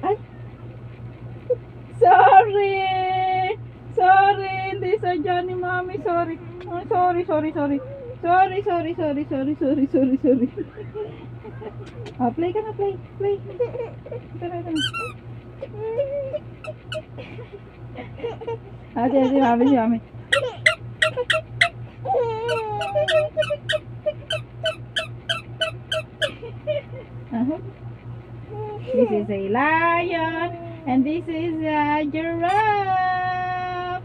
Ay! Sorry! Sorry! Hindi sadya ni Mami. Sorry. Oh, sorry. Sorry. Ah, play ka na. Play. Tara. Ah, si Mami. This is a lion, and this is a giraffe.